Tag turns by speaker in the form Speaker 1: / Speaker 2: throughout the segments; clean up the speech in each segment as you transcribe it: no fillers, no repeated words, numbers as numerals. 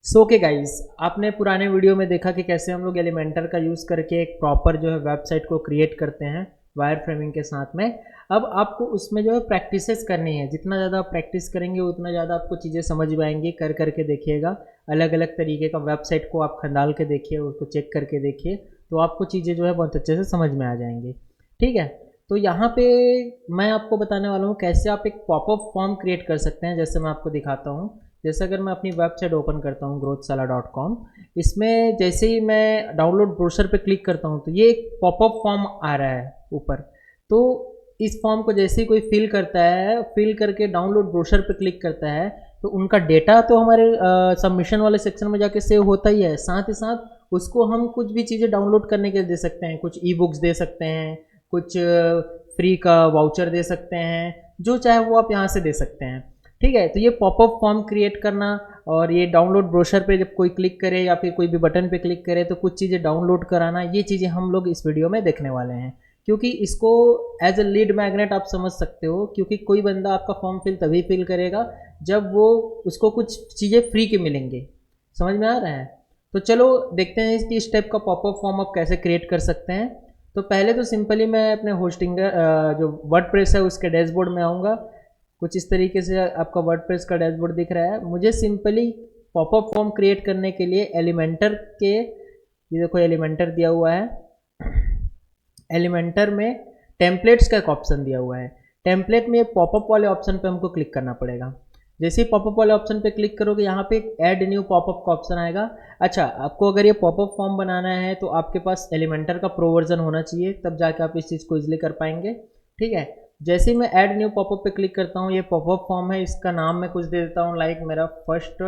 Speaker 1: सो के गाइस, आपने पुराने वीडियो में देखा कि कैसे हम लोग एलिमेंटर का यूज़ करके एक प्रॉपर जो है वेबसाइट को क्रिएट करते हैं वायर फ्रेमिंग के साथ में। अब आपको उसमें जो है प्रैक्टिसेस करनी है। जितना ज़्यादा आप प्रैक्टिस करेंगे उतना ज़्यादा आपको चीज़ें समझ में आएंगी। कर करके देखिएगा, अलग अलग तरीके का वेबसाइट को आप खंगाल के देखिए, उसको चेक करके देखिए, तो आपको चीज़ें जो है बहुत अच्छे से समझ में आ जाएंगी। ठीक है, तो यहाँ पे मैं आपको बताने वाला हूँ कैसे आप एक पॉपअप फॉर्म क्रिएट कर सकते हैं। जैसे मैं आपको दिखाता हूँ। जैसे अगर मैं अपनी वेबसाइट ओपन करता हूँ growthsala.com, इसमें जैसे ही मैं डाउनलोड ब्रोशर पे क्लिक करता हूँ तो ये एक पॉपअप फॉर्म आ रहा है ऊपर। तो इस फॉर्म को जैसे ही कोई फिल करता है, फिल करके डाउनलोड ब्रोशर पे क्लिक करता है, तो उनका डेटा तो हमारे सबमिशन वाले सेक्शन में जाके सेव होता ही है। साथ ही साथ उसको हम कुछ भी चीज़ें डाउनलोड करने के लिए दे सकते हैं। कुछ ई बुक्स दे सकते हैं, कुछ फ्री का वाउचर दे सकते हैं, जो चाहे वो आप यहाँ से दे सकते हैं। ठीक है, तो ये पॉपअप फॉर्म क्रिएट करना और ये डाउनलोड ब्रोशर पे जब कोई क्लिक करे या फिर कोई भी बटन पे क्लिक करे तो कुछ चीज़ें डाउनलोड कराना, ये चीज़ें हम लोग इस वीडियो में देखने वाले हैं। क्योंकि इसको एज ए लीड मैग्नेट आप समझ सकते हो, क्योंकि कोई बंदा आपका फॉर्म फिल तभी फिल करेगा जब वो उसको कुछ चीज़ें फ्री के मिलेंगे। समझ में आ रहा है? तो चलो देखते हैं इसकी इस टाइप का पॉपअप फॉर्म आप कैसे क्रिएट कर सकते हैं। तो पहले तो सिंपली मैं अपने होस्टिंग जो वर्डप्रेस है उसके डैशबोर्ड में आऊँगा। कुछ इस तरीके से आपका वर्डप्रेस का डैशबोर्ड दिख रहा है। मुझे सिंपली पॉपअप फॉर्म क्रिएट करने के लिए एलिमेंटर के, ये देखो एलिमेंटर दिया हुआ है। एलिमेंटर में टेम्पलेट्स का एक ऑप्शन दिया हुआ है। टेम्पलेट में पॉपअप वाले ऑप्शन पे हमको क्लिक करना पड़ेगा। जैसे ही पॉपअप वाले ऑप्शन पे क्लिक करोगे, यहाँ पे ऐड न्यू पॉपअप का ऑप्शन आएगा। अच्छा, आपको अगर ये पॉपअप फॉर्म बनाना है तो आपके पास एलिमेंटर का प्रो वर्जन होना चाहिए, तब जाके आप इस चीज़ को इजीली कर पाएंगे। ठीक है, जैसे ही मैं ऐड न्यू पॉपअप पे क्लिक करता हूँ, ये पॉपअप फॉर्म है, इसका नाम मैं कुछ दे देता हूँ, लाइक मेरा फर्स्ट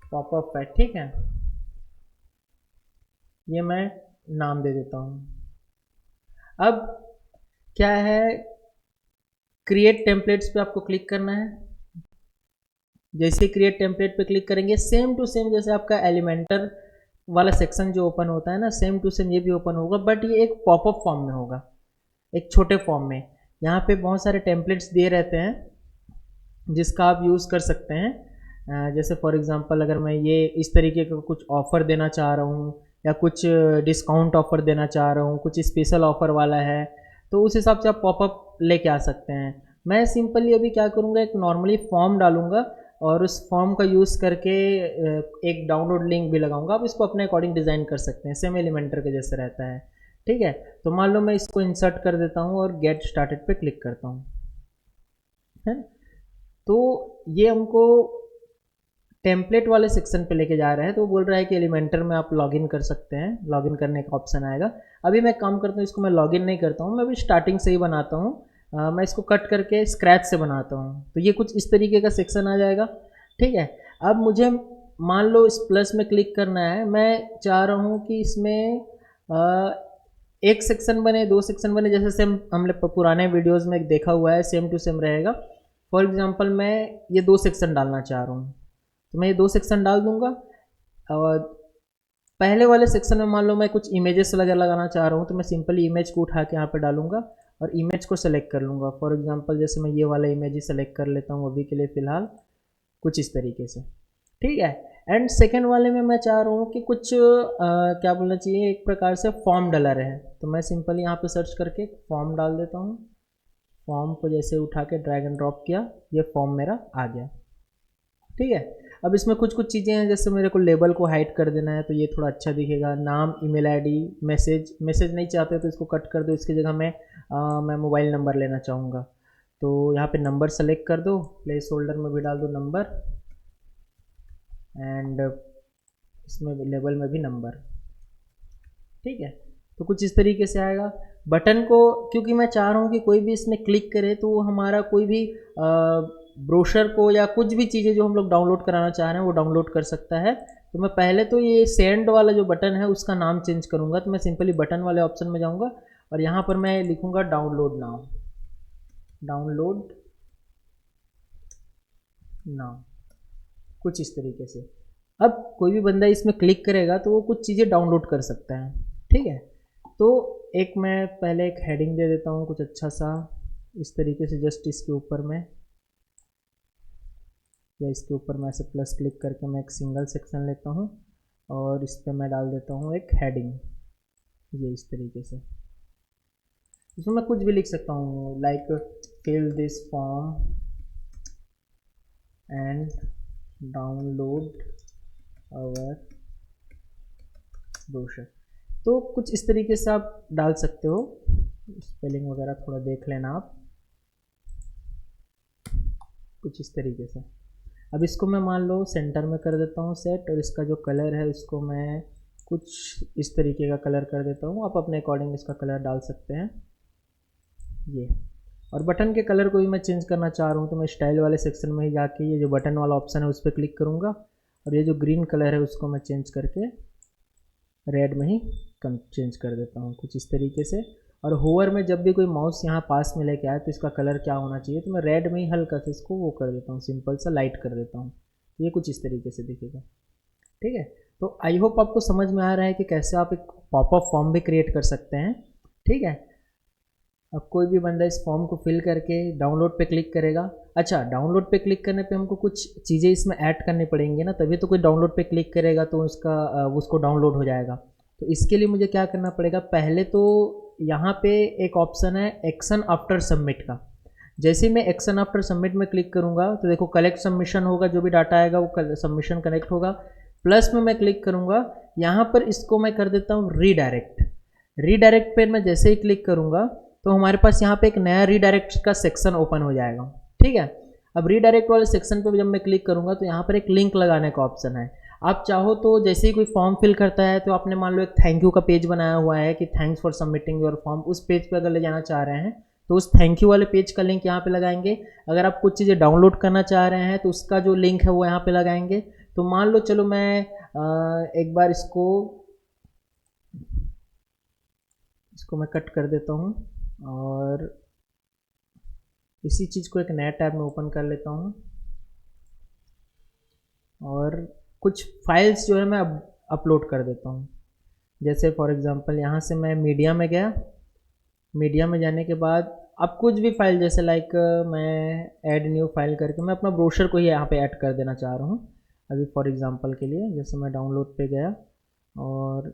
Speaker 1: पॉपअप है। ठीक है, ये मैं नाम दे देता हूँ। अब क्या है, क्रिएट टेम्पलेट्स पे आपको क्लिक करना है। जैसे क्रिएट टेम्पलेट पे क्लिक करेंगे, सेम टू सेम जैसे आपका एलिमेंटर वाला सेक्शन जो ओपन होता है ना, सेम टू सेम ये भी ओपन होगा, बट ये एक पॉपअप फॉर्म में होगा, एक छोटे फॉर्म में। यहाँ पे बहुत सारे टेम्पलेट्स दिए रहते हैं जिसका आप यूज़ कर सकते हैं। जैसे फॉर एग्जांपल अगर मैं ये इस तरीके का कुछ ऑफ़र देना चाह रहा हूँ या कुछ डिस्काउंट ऑफ़र देना चाह रहा हूँ, कुछ स्पेशल ऑफ़र वाला है, तो उस हिसाब से आप पॉपअप लेके आ सकते हैं। मैं सिंपली अभी क्या करूँगा, एक नॉर्मली फॉर्म डालूँगा और उस फॉर्म का यूज़ करके एक डाउनलोड लिंक भी लगाऊंगा। आप इसको अपने अकॉर्डिंग डिज़ाइन कर सकते हैं, सेम एलिमेंटर के जैसे रहता है। ठीक है, तो मान लो मैं इसको इंसर्ट कर देता हूँ और गेट स्टार्टेड पे क्लिक करता हूँ, है। तो ये हमको टेम्पलेट वाले सेक्शन पे लेके जा रहा है। तो वो बोल रहा है कि एलिमेंटर में आप लॉगिन कर सकते हैं, लॉगिन करने का ऑप्शन आएगा। अभी मैं काम करता हूँ, इसको मैं लॉगिन नहीं करता हूँ, मैं अभी स्टार्टिंग से ही बनाता हूँ। मैं इसको कट करके स्क्रैच से बनाता हूँ, तो ये कुछ इस तरीके का सेक्शन आ जाएगा। ठीक है, अब मुझे मान लो इस प्लस में क्लिक करना है। मैं चाह रहा हूँ कि इसमें एक सेक्शन बने, दो सेक्शन बने, जैसे सेम हमने पुराने वीडियोस में देखा हुआ है, सेम टू सेम रहेगा। फॉर एग्जांपल मैं ये दो सेक्शन डालना चाह रहा हूँ, तो मैं ये दो सेक्शन डाल दूंगा। और पहले वाले सेक्शन में मान लो मैं कुछ इमेजेस वगैरह लगाना चाह रहा हूँ, तो मैं सिंपली इमेज को उठा के यहाँ पे डालूंगा और इमेज को सेलेक्ट कर लूँगा। फॉर एग्जांपल जैसे मैं ये वाला इमेज ही सेलेक्ट कर लेता हूँ अभी के लिए फ़िलहाल, कुछ इस तरीके से। ठीक है, एंड सेकेंड वाले में मैं चाह रहा हूँ कि कुछ क्या बोलना चाहिए, एक प्रकार से फॉर्म डलर है, तो मैं सिंपली यहाँ पे सर्च करके फॉर्म डाल देता हूँ। फॉर्म को जैसे उठा के ड्रैग एंड ड्रॉप किया, ये फॉर्म मेरा आ गया। ठीक है, अब इसमें कुछ कुछ चीज़ें हैं, जैसे मेरे को लेबल को हाइड कर देना है तो ये थोड़ा अच्छा दिखेगा। नाम, ईमेल आईडी, मैसेज नहीं चाहते तो इसको कट कर दो। इसकी जगह मैं मोबाइल नंबर लेना चाहूँगा, तो यहाँ पे नंबर सेलेक्ट कर दो, प्लेस होल्डर में भी डाल दो नंबर, एंड इसमें लेबल में भी नंबर। ठीक है, तो कुछ इस तरीके से आएगा। बटन को, क्योंकि मैं चाह रहा हूँ कि कोई भी इसमें क्लिक करे तो हमारा कोई भी ब्रोशर को या कुछ भी चीज़ें जो हम लोग डाउनलोड कराना चाह रहे हैं वो डाउनलोड कर सकता है। तो मैं पहले तो ये सेंड वाला जो बटन है उसका नाम चेंज करूँगा, तो मैं सिंपली बटन वाले ऑप्शन में जाऊँगा और यहाँ पर मैं लिखूँगा डाउनलोड नाउ, डाउनलोड नाउ, कुछ इस तरीके से। अब कोई भी बंदा इसमें क्लिक करेगा तो वो कुछ चीज़ें डाउनलोड कर सकता है। ठीक है, तो एक मैं पहले एक हेडिंग दे देता हूँ कुछ अच्छा सा, इस तरीके से जस्ट इसके ऊपर में। या इसके ऊपर मैं ऐसे प्लस क्लिक करके मैं एक सिंगल सेक्शन लेता हूँ और इस पर मैं डाल देता हूँ एक हेडिंग, ये इस तरीके से। इसमें मैं कुछ भी लिख सकता हूँ, like fill this form and download our brochure. तो कुछ इस तरीके से आप डाल सकते हो। स्पेलिंग वगैरह थोड़ा देख लेना आप, कुछ इस तरीके से। अब इसको मैं मान लो सेंटर में कर देता हूँ सेट, और इसका जो कलर है इसको मैं कुछ इस तरीके का कलर कर देता हूँ। आप अपने अकॉर्डिंग इसका कलर डाल सकते हैं ये। और बटन के कलर को भी मैं चेंज करना चाह रहा हूँ तो मैं स्टाइल वाले सेक्शन में ही जाके ये जो बटन वाला ऑप्शन है उस पर क्लिक करूँगा, और ये जो ग्रीन कलर है उसको मैं चेंज करके रेड में ही चेंज कर देता हूँ कुछ इस तरीके से। और होवर में जब भी कोई माउस यहाँ पास में लेके आए तो इसका कलर क्या होना चाहिए, तो मैं रेड में ही हल्का से इसको वो कर देता हूँ, सिंपल सा लाइट कर देता हूँ। ये कुछ इस तरीके से दिखेगा, ठीक है। तो आई होप आपको समझ में आ रहा है कि कैसे आप एक पॉपअप फॉर्म भी क्रिएट कर सकते हैं, ठीक है। अब कोई भी बंदा इस फॉर्म को फिल करके डाउनलोड पे क्लिक करेगा। अच्छा, डाउनलोड पे क्लिक करने पे हमको कुछ चीज़ें इसमें ऐड करनी पड़ेंगी ना, तभी तो कोई डाउनलोड पे क्लिक करेगा तो उसको डाउनलोड हो जाएगा। तो इसके लिए मुझे क्या करना पड़ेगा, पहले तो यहाँ पे एक ऑप्शन है एक्शन आफ्टर सबमिट का। जैसे ही मैं एक्शन आफ्टर सबमिट में क्लिक करूँगा तो देखो कलेक्ट सबमिशन होगा, जो भी डाटा आएगा वो सबमिशन कनेक्ट होगा। प्लस में मैं क्लिक करूँगा, यहाँ पर इसको मैं कर देता हूँ रीडायरेक्ट। रीडायरेक्ट पे मैं जैसे ही क्लिक करूँगा तो हमारे पास यहाँ पे एक नया रीडायरेक्ट का सेक्शन ओपन हो जाएगा, ठीक है। अब रीडायरेक्ट वाले सेक्शन पे जब मैं क्लिक करूँगा तो यहाँ पर एक लिंक लगाने का ऑप्शन है। आप चाहो तो जैसे ही कोई फॉर्म फिल करता है तो आपने मान लो एक थैंक यू का पेज बनाया हुआ है कि thanks for submitting your form, उस पेज पे अगर ले जाना चाह रहे हैं तो उस थैंक यू वाले पेज का लिंक यहाँ पे लगाएंगे। अगर आप कुछ चीज़ें डाउनलोड करना चाह रहे हैं तो उसका जो लिंक है वो यहाँ पे लगाएंगे। तो मान लो चलो मैं एक बार इसको मैं कट कर देता हूँ और इसी चीज़ को एक नया टैब में ओपन कर लेता हूँ, और कुछ फाइल्स जो है मैं अपलोड कर देता हूँ। जैसे फॉर एग्जांपल यहाँ से मैं मीडिया में गया, मीडिया में जाने के बाद अब कुछ भी फाइल जैसे लाइक मैं ऐड न्यू फाइल करके मैं अपना ब्रोशर को ही यहाँ पे ऐड कर देना चाह रहा हूँ। अभी फॉर एग्जांपल के लिए जैसे मैं डाउनलोड पे गया और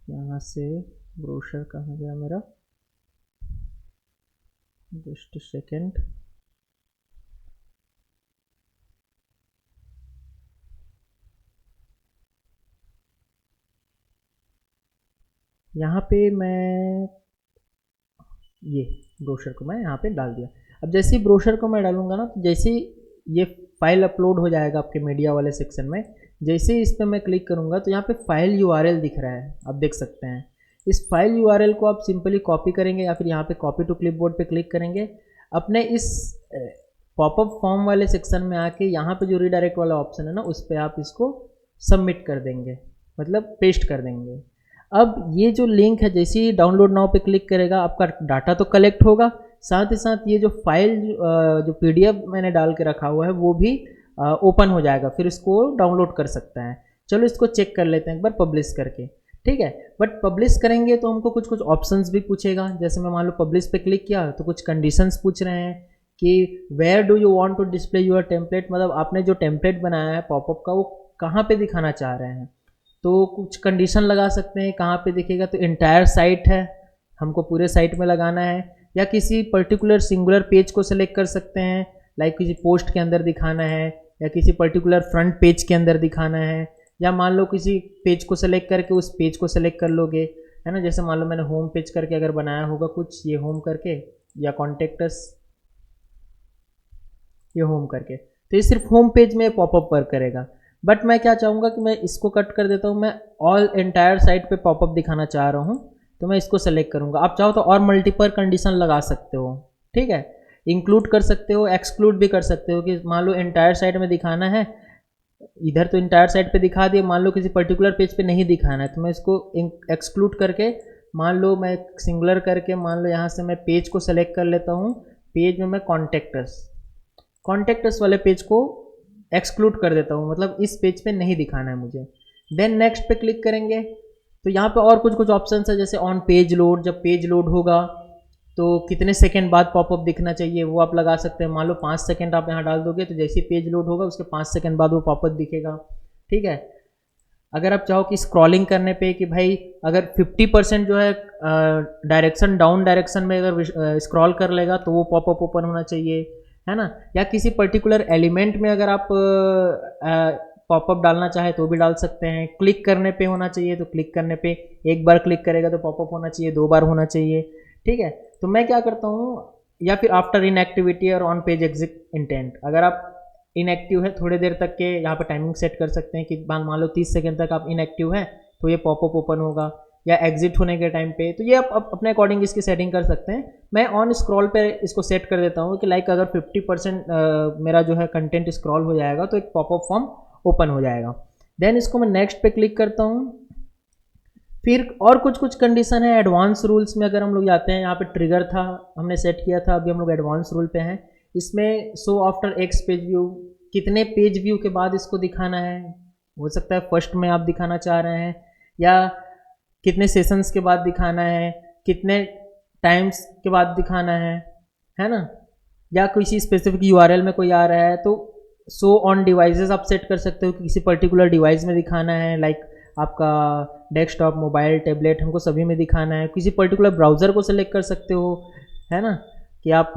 Speaker 1: यहाँ से ब्रोशर कहाँ गया मेरा, जस्ट सेकेंड। यहाँ पे मैं ये ब्रोशर को मैं यहाँ पे डाल दिया। अब जैसे ही ब्रोशर को मैं डालूंगा ना तो जैसे ही ये फाइल अपलोड हो जाएगा आपके मीडिया वाले सेक्शन में, जैसे ही इस पर मैं क्लिक करूँगा तो यहाँ पे फाइल यूआरएल दिख रहा है, आप देख सकते हैं। इस फाइल यूआरएल को आप सिंपली कॉपी करेंगे या फिर यहाँ पे कॉपी टू क्लिपबोर्ड पे क्लिक करेंगे। अपने इस पॉपअप फॉर्म वाले सेक्शन में आके यहाँ पे जो रीडायरेक्ट वाला ऑप्शन है ना उस पर आप इसको सबमिट कर देंगे, मतलब पेस्ट कर देंगे। अब ये जो लिंक है जैसे ही डाउनलोड नाउ पे क्लिक करेगा आपका डाटा तो कलेक्ट होगा, साथ ही साथ ये जो फाइल जो पीडीएफ मैंने डाल के रखा हुआ है वो भी ओपन हो जाएगा, फिर इसको डाउनलोड कर सकता है। चलो इसको चेक कर लेते हैं एक बार पब्लिश करके, ठीक है। बट पब्लिश करेंगे तो हमको कुछ कुछ ऑप्शंस भी पूछेगा। जैसे मैं मान लो पब्लिश पे क्लिक किया तो कुछ कंडीशंस पूछ रहे हैं कि where do you want to display your template, मतलब आपने जो टेम्पलेट बनाया है पॉपअप का वो कहाँ पे दिखाना चाह रहे हैं। तो कुछ कंडीशन लगा सकते हैं कहाँ पे दिखेगा, तो इंटायर साइट है, हमको पूरे साइट में लगाना है, या किसी पर्टिकुलर सिंगुलर पेज को सिलेक्ट कर सकते हैं, लाइक किसी पोस्ट के अंदर दिखाना है या किसी पर्टिकुलर फ्रंट पेज के अंदर दिखाना है, या मान लो किसी पेज को सिलेक्ट करके उस पेज को सिलेक्ट कर लोगे, है ना। जैसे मान लो मैंने होम पेज करके अगर बनाया होगा कुछ, ये होम करके या कॉन्टेक्टस ये होम करके, तो ये सिर्फ होम पेज में पॉपअप वर्क करेगा। बट मैं क्या चाहूँगा कि मैं इसको कट कर देता हूँ, मैं ऑल एंटायर साइट पे पॉपअप दिखाना चाह रहा हूँ तो मैं इसको सेलेक्ट करूँगा। आप चाहो तो और मल्टीपल कंडीशन लगा सकते हो, ठीक है, इंक्लूड कर सकते हो, एक्सक्लूड भी कर सकते हो कि मान लो एंटायर साइट में दिखाना है, इधर तो एंटायर साइट पे दिखा दिया, मान लो किसी पर्टिकुलर पेज पे नहीं दिखाना है तो मैं इसको एक्सक्लूड करके मान लो मैं सिंगुलर करके मान लो यहाँ से मैं पेज को सेलेक्ट कर लेता हूँ। पेज में मैं कॉन्टेक्टस वाले पेज को एक्सक्लूड कर देता हूँ, मतलब इस पेज पे नहीं दिखाना है मुझे। देन नेक्स्ट पे क्लिक करेंगे तो यहाँ पे और कुछ कुछ ऑप्शन है, जैसे ऑन पेज लोड, जब पेज लोड होगा तो कितने सेकंड बाद पॉपअप दिखना चाहिए वो आप लगा सकते हैं। मान लो 5 सेकंड आप यहाँ डाल दोगे तो जैसे ही पेज लोड होगा उसके 5 सेकंड बाद वो पॉपअप दिखेगा। ठीक है। अगर आप चाहो कि स्क्रॉलिंग करने पे कि भाई अगर 50% जो है डायरेक्शन डाउन डायरेक्शन में अगर स्क्रॉल कर लेगा तो वो पॉपअप ओपन होना चाहिए, है ना। या किसी पर्टिकुलर एलिमेंट में अगर आप पॉपअप डालना चाहे तो भी डाल सकते हैं। क्लिक करने पे होना चाहिए तो क्लिक करने पे एक बार क्लिक करेगा तो पॉपअप होना चाहिए, 2 बार होना चाहिए। ठीक है। तो मैं क्या करता हूँ, या फिर आफ्टर इनएक्टिविटी और ऑन पेज एग्जिट इंटेंट, अगर आप इनएक्टिव है थोड़ी देर तक के यहाँ पे टाइमिंग सेट कर सकते हैं कि मान लो 30 सेकंड तक आप इनएक्टिव हैं तो ये पॉपअप ओपन होगा, या एग्जिट होने के टाइम पे। तो ये आप अपने अकॉर्डिंग इसकी सेटिंग कर सकते हैं। मैं ऑन स्क्रॉल पे इसको सेट कर देता हूँ कि लाइक अगर 50% मेरा जो है कंटेंट स्क्रॉल हो जाएगा तो एक पॉपअप फॉर्म ओपन हो जाएगा। देन इसको मैं नेक्स्ट पे क्लिक करता हूँ। फिर और कुछ कंडीशन है एडवांस रूल्स में। अगर हम लोग जाते हैं, यहाँ पे ट्रिगर था हमने सेट किया था, अभी हम लोग एडवांस रूल पे हैं। इसमें show after x page view, कितने पेज व्यू के बाद इसको दिखाना है। हो सकता है फर्स्ट में आप दिखाना चाह रहे हैं, या कितने सेशंस के बाद दिखाना है, कितने टाइम्स के बाद दिखाना है ना। या किसी स्पेसिफिक यूआरएल में कोई आ रहा है तो शो ऑन डिवाइसेस आप सेट कर सकते हो कि किसी पर्टिकुलर डिवाइस में दिखाना है, लाइक आपका डेस्कटॉप, मोबाइल, टैबलेट, हमको सभी में दिखाना है। किसी पर्टिकुलर ब्राउज़र को सेलेक्ट कर सकते हो, है ना, कि आप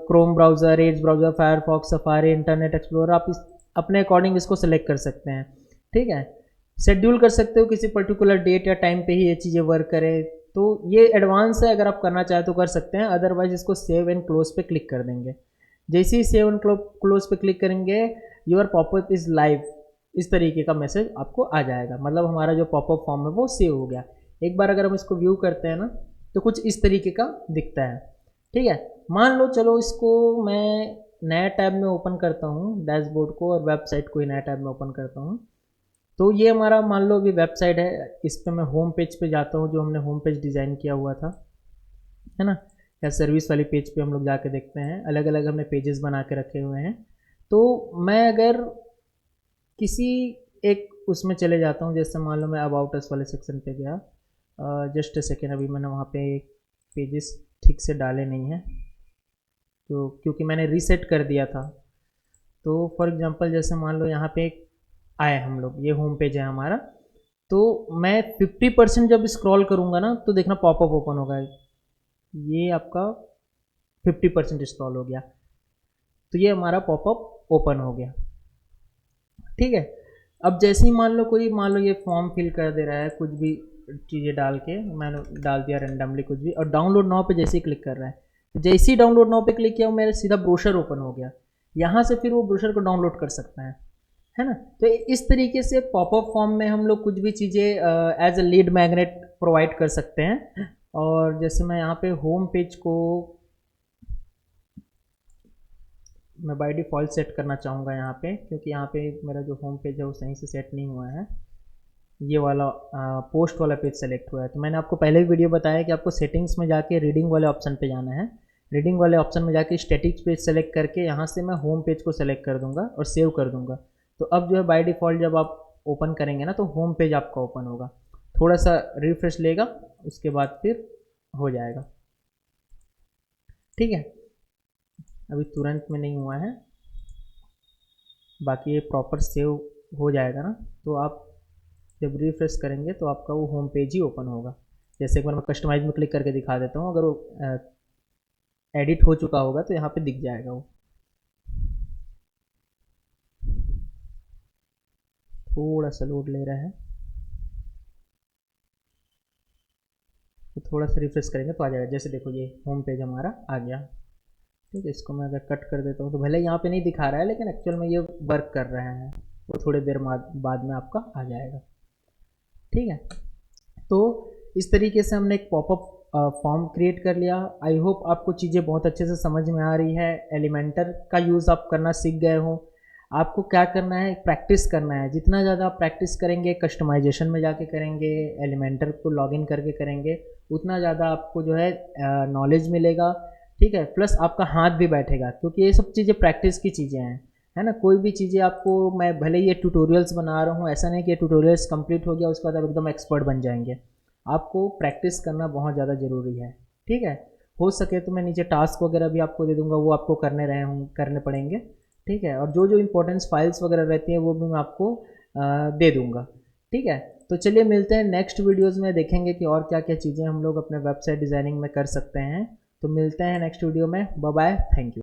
Speaker 1: Chrome browser, Edge browser, Firefox, safari, internet explorer, आप अपने अकॉर्डिंग इसको सेलेक्ट कर सकते हैं। ठीक है। शेड्यूल कर सकते हो किसी पर्टिकुलर डेट या टाइम पे ही ये चीज़ें वर्क करें। तो ये एडवांस है, अगर आप करना चाहें तो कर सकते हैं, अदरवाइज इसको सेव एंड क्लोज पे क्लिक कर देंगे। जैसे ही सेव एंड क्लोज पे क्लिक करेंगे, योर पॉपअप इज़ लाइव, इस तरीके का मैसेज आपको आ जाएगा। मतलब हमारा जो पॉपअप फॉर्म है वो सेव हो गया। एक बार अगर हम इसको व्यू करते हैं ना तो कुछ इस तरीके का दिखता है। ठीक है। मान लो चलो इसको मैं नया टैब में ओपन करता हूँ, डैशबोर्ड को, और वेबसाइट को ही नया टैब में ओपन करता हूँ। तो ये हमारा मान लो अभी वेबसाइट है, इस पर मैं होम पेज पे जाता हूँ, जो हमने होम पेज डिज़ाइन किया हुआ था, है ना। या सर्विस वाली पेज पे हम लोग जाके देखते हैं, अलग अलग हमने पेजेस बना के रखे हुए हैं। तो मैं अगर किसी एक उसमें चले जाता हूँ, जैसे मान लो मैं अबाउट अस वाले सेक्शन पे गया, जस्ट अ सेकेंड, अभी मैंने वहाँ पे पेजेस ठीक से डाले नहीं हैं तो क्योंकि मैंने रीसेट कर दिया था। तो फॉर एग्जांपल जैसे मान लो यहाँ पे आए हम लोग, ये होम पेज है हमारा, तो मैं 50% जब स्क्रॉल करूँगा ना तो देखना पॉपअप ओपन होगा, ये आपका 50% स्क्रॉल हो गया तो ये हमारा पॉपअप ओपन हो गया। ठीक है। अब जैसे ही मान लो ये फॉर्म फिल कर दे रहा है, कुछ भी चीज़ें डाल के, मैंने डाल दिया रैंडमली कुछ भी, और डाउनलोड नाउ पे जैसे ही क्लिक कर रहा है, तो जैसे ही डाउनलोड नाउ पे क्लिक किया मेरा सीधा ब्रोशर ओपन हो गया। यहाँ से फिर वो ब्रोशर को डाउनलोड कर सकता है ना। तो इस तरीके से पॉपअप फॉर्म में हम लोग कुछ भी चीज़ें as a lead magnet provide कर सकते हैं। और जैसे मैं यहाँ पे होम पेज को मैं बाय डिफ़ॉल्ट सेट करना चाहूँगा यहाँ पे, क्योंकि यहाँ पे मेरा जो होम पेज है वो सही से सेट नहीं हुआ है, ये वाला पोस्ट वाला पेज सेलेक्ट हुआ है। तो मैंने आपको पहले भी वीडियो बताया कि आपको सेटिंग्स में जाके रीडिंग वाले ऑप्शन पे जाना है। रीडिंग वाले ऑप्शन में जाके स्टैटिक पेज सेलेक्ट करके यहाँ से मैं होम पेज को सेलेक्ट कर दूँगा और सेव कर दूँगा। तो अब जो है बाय डिफ़ॉल्ट जब आप ओपन करेंगे ना तो होम पेज आपका ओपन होगा। थोड़ा सा रिफ्रेश लेगा, उसके बाद फिर हो जाएगा। ठीक है। अभी तुरंत में नहीं हुआ है, बाकी ये प्रॉपर सेव हो जाएगा ना तो आप जब रिफ्रेश करेंगे तो आपका वो होम पेज ही ओपन होगा। जैसे एक बार मैं कस्टमाइज में क्लिक करके दिखा देता हूँ, अगर वो एडिट हो चुका होगा तो यहाँ पे दिख जाएगा वो। थोड़ा सा लोड ले रहा है, तो थोड़ा सा रिफ्रेश करेंगे तो आ जाएगा। जैसे देखो ये होम पेज हमारा आ गया। ठीक है। इसको मैं अगर कट कर देता हूँ तो भले यहाँ पे नहीं दिखा रहा है, लेकिन एक्चुअल में ये वर्क कर रहा है, वो थोड़ी देर बाद में आपका आ जाएगा। ठीक है। तो इस तरीके से हमने एक पॉपअप फॉर्म क्रिएट कर लिया। आई होप आपको चीज़ें बहुत अच्छे से समझ में आ रही है। एलिमेंटर का यूज़ आप करना सीख गए हो। आपको क्या करना है, प्रैक्टिस करना है। जितना ज़्यादा आप प्रैक्टिस करेंगे, कस्टमाइजेशन में जाके करेंगे, एलिमेंटर को लॉगिन करके करेंगे, उतना ज़्यादा आपको जो है नॉलेज मिलेगा। ठीक है। प्लस आपका हाथ भी बैठेगा, क्योंकि ये सब चीज़ें प्रैक्टिस की चीज़ें हैं, है ना। कोई भी चीज़ें आपको, मैं भले ही ये ट्यूटोरियल्स बना रहा हूँ, ऐसा नहीं कि ये ट्यूटोरियल्स कंप्लीट हो गया उसके बाद आप एकदम एक्सपर्ट बन जाएंगे। आपको प्रैक्टिस करना बहुत ज़्यादा ज़रूरी है। ठीक है। हो सके तो मैं नीचे टास्क वगैरह भी आपको दे दूंगा, वो आपको करने पड़ेंगे, ठीक है। और जो जो इंपॉर्टेंस फाइल्स वगैरह रहती हैं वो भी मैं आपको दे दूंगा, ठीक है। तो चलिए मिलते हैं नेक्स्ट वीडियोस में, देखेंगे कि और क्या क्या चीज़ें हम लोग अपने वेबसाइट डिज़ाइनिंग में कर सकते हैं। तो मिलते हैं नेक्स्ट वीडियो में, बाय बाय, थैंक यू।